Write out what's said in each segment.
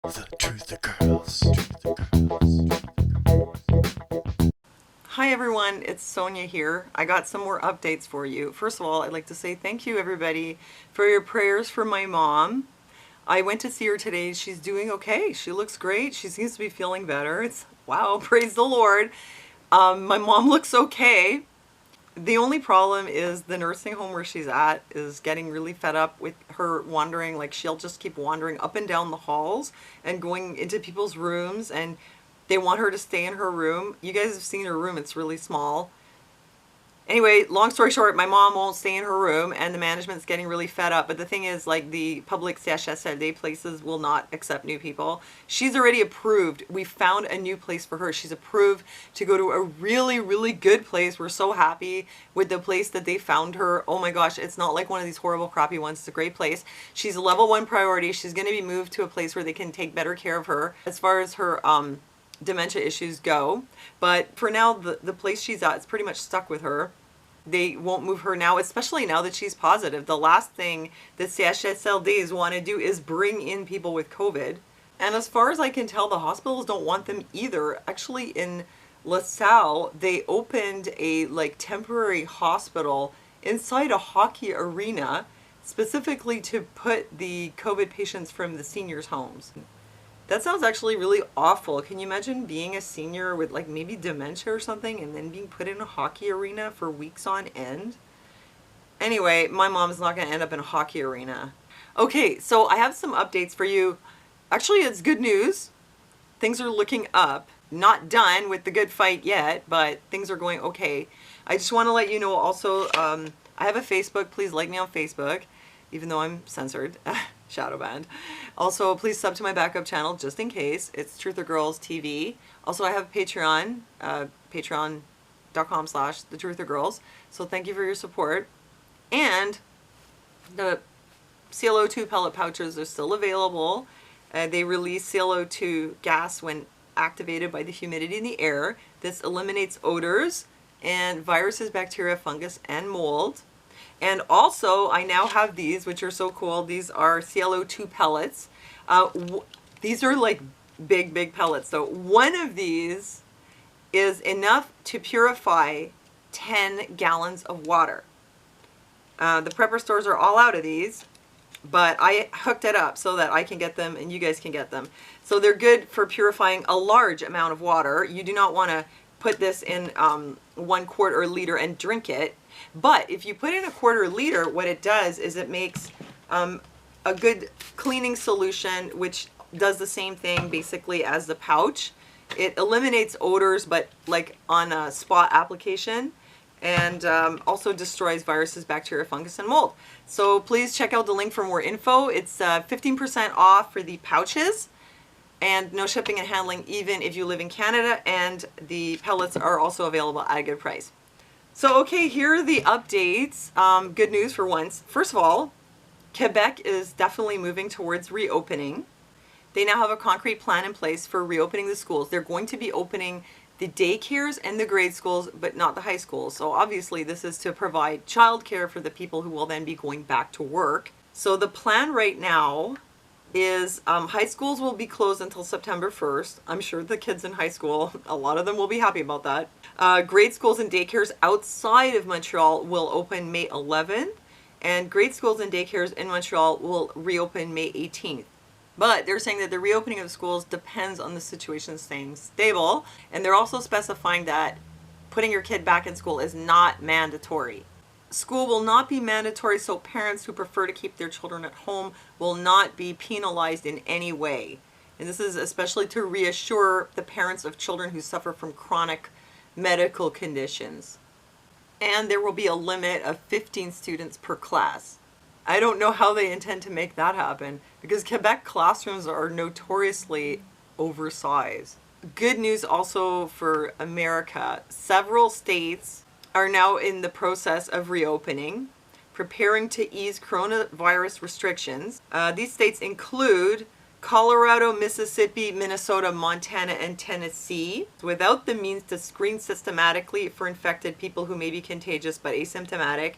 The Truth Girls. Hi everyone, it's Sonia here. I got some more updates for you. First of all, I'd like to say thank you everybody for your prayers for my mom. I went to see her today. She's doing okay. She looks great. She seems to be feeling better. Wow, praise the Lord. My mom looks okay. The only problem is the nursing home where she's at is getting really fed up with her wandering. Like, she'll just keep wandering up and down the halls and going into people's rooms, and they want her to stay in her room. You guys have seen her room. It's really small. Anyway, long story short, my mom won't stay in her room and the management's getting really fed up. But the thing is, like, the public CHSLD places will not accept new people. She's already approved. We found a new place for her. She's approved to go to a really, really good place. We're so happy with the place that they found her. Oh my gosh, it's not like one of these horrible, crappy ones. It's a great place. She's a level 1 priority. She's going to be moved to a place where they can take better care of her as far as her dementia issues go. But for now, the place she's at is pretty much stuck with her. They won't move her now, especially now that she's positive. The last thing that CHSLDs want to do is bring in people with COVID. And as far as I can tell, the hospitals don't want them either. Actually, in LaSalle, they opened a temporary hospital inside a hockey arena specifically to put the COVID patients from the seniors' homes. That sounds actually really awful. Can you imagine being a senior with maybe dementia or something and then being put in a hockey arena for weeks on end? Anyway, my mom's not going to end up in a hockey arena. Okay, so I have some updates for you. Actually, it's good news. Things are looking up. Not done with the good fight yet, but things are going okay. I just want to let you know also, I have a Facebook. Please like me on Facebook, even though I'm censored. Shadow banned. Also, please sub to my backup channel just in case. It's Truth or Girls TV. Also, I have Patreon, patreon.com/thetruthorgirls. So thank you for your support. And the CaLO2 pellet pouches are still available. They release CaLO2 gas when activated by the humidity in the air. This eliminates odors and viruses, bacteria, fungus, and mold. And also, I now have these, which are so cool. These are CaLO2 pellets. These are big, big pellets. So one of these is enough to purify 10 gallons of water. The prepper stores are all out of these, but I hooked it up so that I can get them and you guys can get them. So they're good for purifying a large amount of water. You do not want to put this in 1 quart or liter and drink it. But if you put in a quarter liter, what it does is it makes a good cleaning solution, which does the same thing basically as the pouch. It eliminates odors, but on a spot application, and also destroys viruses, bacteria, fungus, and mold. So please check out the link for more info. It's 15% off for the pouches, and no shipping and handling even if you live in Canada, and the pellets are also available at a good price. So, okay, here are the updates. Good news for once. First of all, Quebec is definitely moving towards reopening. They now have a concrete plan in place for reopening the schools. They're going to be opening the daycares and the grade schools, but not the high schools. So obviously this is to provide childcare for the people who will then be going back to work. So the plan right now is high schools will be closed until September 1st. I'm sure the kids in high school, a lot of them will be happy about that. Grade schools and daycares outside of Montreal will open May 11th, and grade schools and daycares in Montreal will reopen May 18th. But they're saying that the reopening of schools depends on the situation staying stable, and they're also specifying that putting your kid back in school is not mandatory. School will not be mandatory, so parents who prefer to keep their children at home will not be penalized in any way. And this is especially to reassure the parents of children who suffer from chronic medical conditions. And there will be a limit of 15 students per class. I don't know how they intend to make that happen, because Quebec classrooms are notoriously oversized. Good news also for America. Several states are now in the process of reopening, preparing to ease coronavirus restrictions. These states include Colorado, Mississippi, Minnesota, Montana, and Tennessee, without the means to screen systematically for infected people who may be contagious but asymptomatic,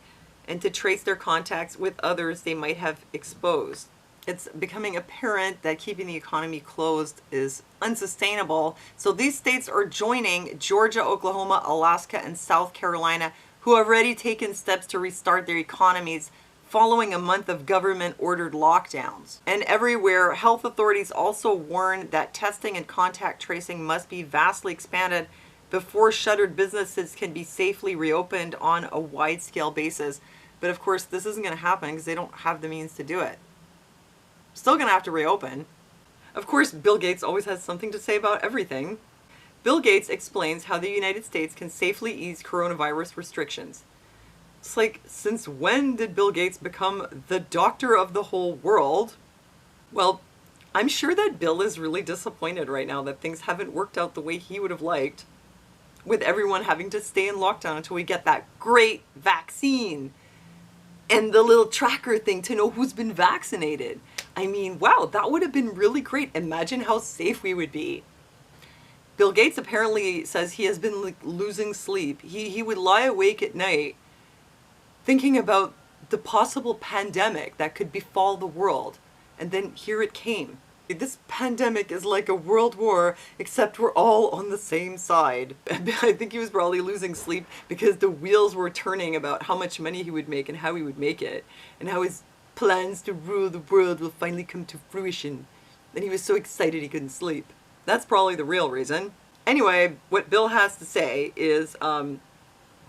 and to trace their contacts with others they might have exposed. It's becoming apparent that keeping the economy closed is unsustainable. So these states are joining Georgia, Oklahoma, Alaska, and South Carolina, who have already taken steps to restart their economies following a month of government-ordered lockdowns. And everywhere, health authorities also warn that testing and contact tracing must be vastly expanded before shuttered businesses can be safely reopened on a wide-scale basis. But of course, this isn't going to happen because they don't have the means to do it. Still going to have to reopen. Of course, Bill Gates always has something to say about everything. Bill Gates explains how the United States can safely ease coronavirus restrictions. It's like, since when did Bill Gates become the doctor of the whole world? Well, I'm sure that Bill is really disappointed right now that things haven't worked out the way he would have liked, with everyone having to stay in lockdown until we get that great vaccine and the little tracker thing to know who's been vaccinated. I mean, wow, that would have been really great. Imagine how safe we would be. Bill Gates apparently says he has been losing sleep. He would lie awake at night thinking about the possible pandemic that could befall the world. And then here it came. This pandemic is like a world war, except we're all on the same side. I think he was probably losing sleep because the wheels were turning about how much money he would make and how he would make it, and how his plans to rule the world will finally come to fruition. And he was so excited he couldn't sleep. That's probably the real reason. Anyway, what Bill has to say is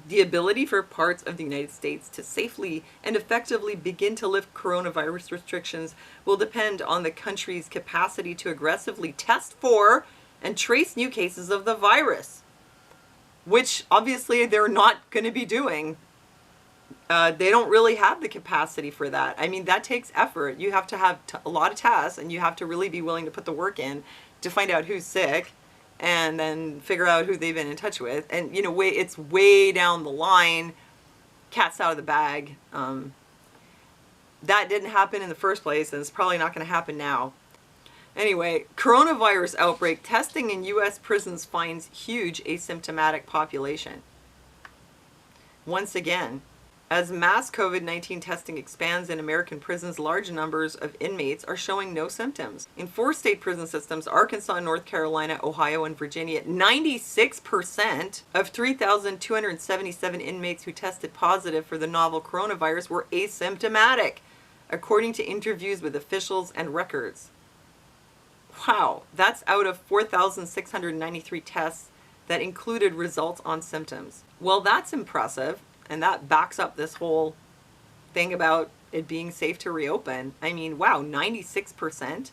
the ability for parts of the United States to safely and effectively begin to lift coronavirus restrictions will depend on the country's capacity to aggressively test for and trace new cases of the virus, which obviously they're not going to be doing. They don't really have the capacity for that. I mean, that takes effort. You have to have a lot of tests, and you have to really be willing to put the work in to find out who's sick, and then figure out who they've been in touch with. And, you know, it's way down the line, cat's out of the bag. That didn't happen in the first place, and it's probably not going to happen now. Anyway, coronavirus outbreak testing in US prisons finds huge asymptomatic population. Once again, as mass COVID-19 testing expands in American prisons, large numbers of inmates are showing no symptoms. In 4 state prison systems, Arkansas, North Carolina, Ohio, and Virginia, 96% of 3,277 inmates who tested positive for the novel coronavirus were asymptomatic, according to interviews with officials and records. Wow, that's out of 4,693 tests that included results on symptoms. Well, that's impressive. And that backs up this whole thing about it being safe to reopen. I mean, wow, 96%.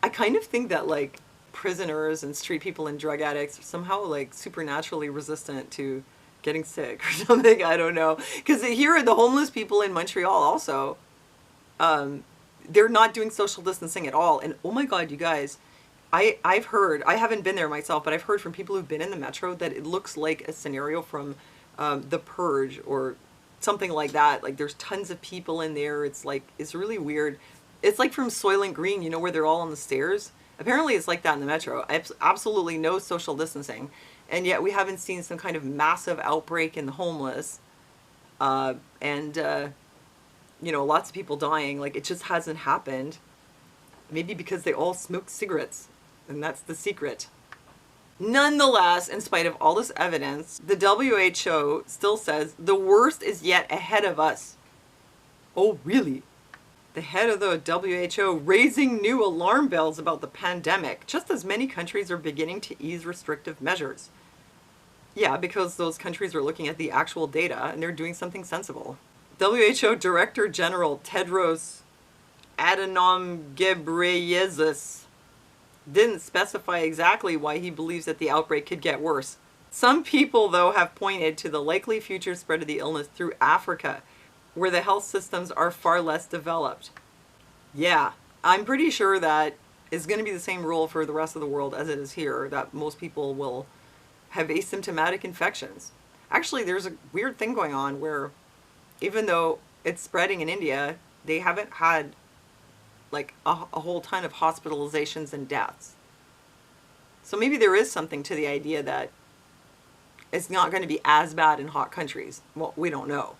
I kind of think that like prisoners and street people and drug addicts are somehow like supernaturally resistant to getting sick or something. I don't know. Because here are the homeless people in Montreal also. They're not doing social distancing at all. And oh my God, you guys, I've heard, I haven't been there myself, but I've heard from people who've been in the metro that it looks like a scenario from The Purge or something like that. Like there's tons of people in there. It's like, it's really weird. It's like from Soylent Green, you know, where they're all on the stairs. Apparently it's like that in the metro. Absolutely no social distancing. And yet we haven't seen some kind of massive outbreak in the homeless. You know, lots of people dying. Like it just hasn't happened. Maybe because they all smoke cigarettes. And that's the secret. Nonetheless, in spite of all this evidence, the WHO still says the worst is yet ahead of us. Oh, really? The head of the WHO raising new alarm bells about the pandemic, just as many countries are beginning to ease restrictive measures. Yeah, because those countries are looking at the actual data and they're doing something sensible. WHO Director General Tedros Adhanom Ghebreyesus didn't specify exactly why he believes that the outbreak could get worse. Some people, though, have pointed to the likely future spread of the illness through Africa, where the health systems are far less developed. Yeah, I'm pretty sure that is going to be the same rule for the rest of the world as it is here, that most people will have asymptomatic infections. Actually, there's a weird thing going on where even though it's spreading in India, they haven't had like a whole ton of hospitalizations and deaths. So maybe there is something to the idea that it's not going to be as bad in hot countries. Well, we don't know.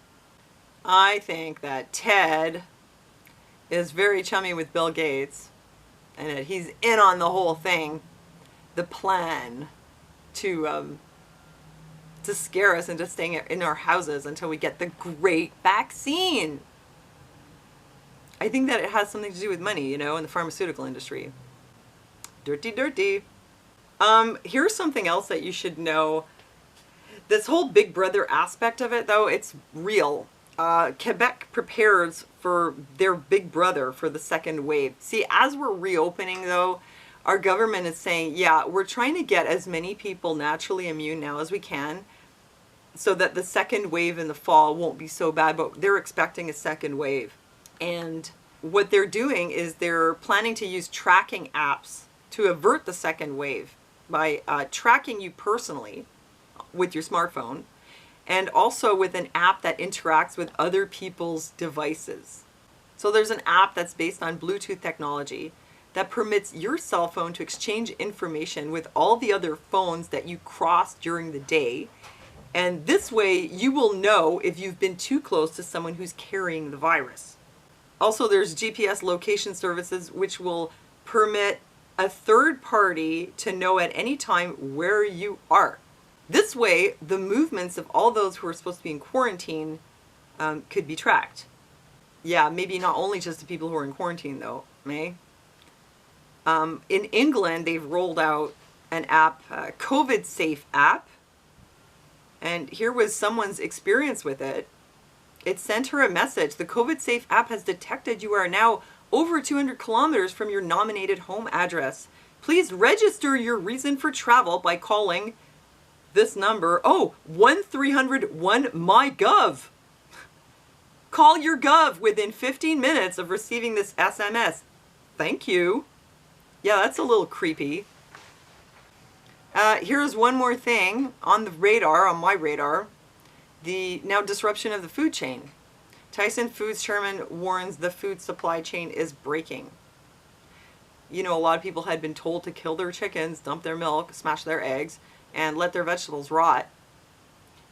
I think that Ted is very chummy with Bill Gates, and that he's in on the whole thing, the plan to scare us into staying in our houses until we get the great vaccine. I think that it has something to do with money, in the pharmaceutical industry. Dirty, dirty. Here's something else that you should know. This whole Big Brother aspect of it, though, it's real. Quebec prepares for their Big Brother for the second wave. See, as we're reopening, though, our government is saying, yeah, we're trying to get as many people naturally immune now as we can so that the second wave in the fall won't be so bad, but they're expecting a second wave. And what they're doing is they're planning to use tracking apps to avert the second wave by tracking you personally with your smartphone, and also with an app that interacts with other people's devices. So there's an app that's based on Bluetooth technology that permits your cell phone to exchange information with all the other phones that you cross during the day. And this way you will know if you've been too close to someone who's carrying the virus. Also, there's GPS location services which will permit a third party to know at any time where you are. This way, the movements of all those who are supposed to be in quarantine could be tracked. Yeah, maybe not only just the people who are in quarantine, though, May. In England, they've rolled out an app, COVID Safe app. And here was someone's experience with it. It sent her a message. The COVID Safe app has detected you are now over 200 kilometers from your nominated home address. Please register your reason for travel by calling this number. Oh, 1-300-1-MY-GOV. Call your gov within 15 minutes of receiving this SMS. Thank you. Yeah, that's a little creepy. Here's one more thing on the radar, on my radar. The now disruption of the food chain. Tyson Foods chairman warns the food supply chain is breaking. A lot of people had been told to kill their chickens, dump their milk, smash their eggs, and let their vegetables rot.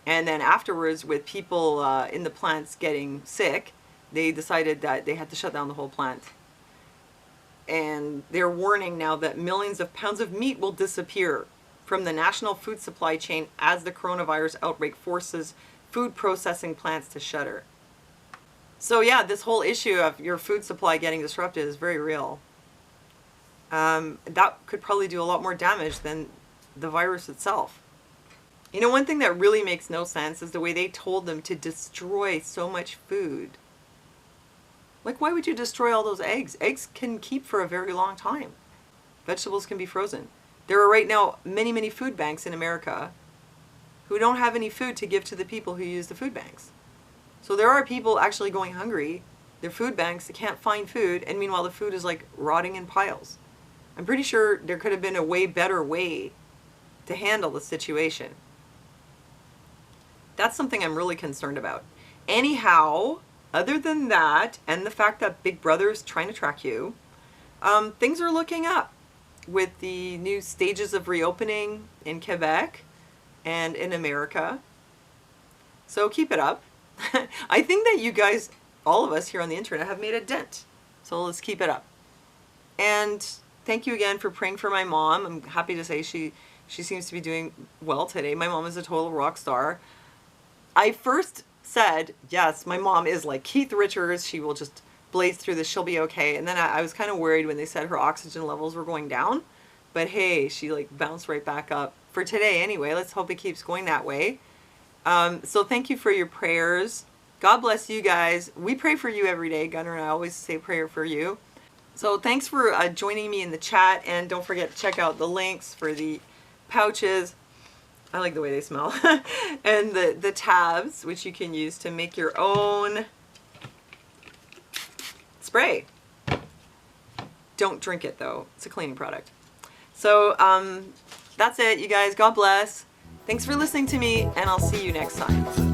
And then afterwards, with people in the plants getting sick, they decided that they had to shut down the whole plant. And they're warning now that millions of pounds of meat will disappear from the national food supply chain as the coronavirus outbreak forces food processing plants to shutter. So yeah, this whole issue of your food supply getting disrupted is very real. That could probably do a lot more damage than the virus itself. One thing that really makes no sense is the way they told them to destroy so much food. Like, why would you destroy all those eggs? Eggs can keep for a very long time. Vegetables can be frozen. There are right now many, many food banks in America who don't have any food to give to the people who use the food banks. So there are people actually going hungry. Their food banks, they can't find food, and meanwhile the food is like rotting in piles. I'm pretty sure there could have been a way better way to handle the situation. That's something I'm really concerned about. Anyhow, other than that, and the fact that Big Brother is trying to track you, things are looking up with the new stages of reopening in Quebec and in America. So keep it up. I think that you guys, all of us here on the internet, have made a dent. So let's keep it up. And thank you again for praying for my mom. I'm happy to say she seems to be doing well today. My mom is a total rock star. I first said, yes, my mom is like Keith Richards. She will just blaze through this. She'll be okay. And then I was kind of worried when they said her oxygen levels were going down. But hey, she like bounced right back up. For today anyway, let's hope it keeps going that way. So thank you for your prayers. God bless you guys. We pray for you every day. Gunnar and I always say prayer for you. So thanks for joining me in the chat. And don't forget to check out the links for the pouches. I like the way they smell. And the tabs, which you can use to make your own spray. Don't drink it though. It's a cleaning product. So that's it, you guys. God bless. Thanks for listening to me, and I'll see you next time.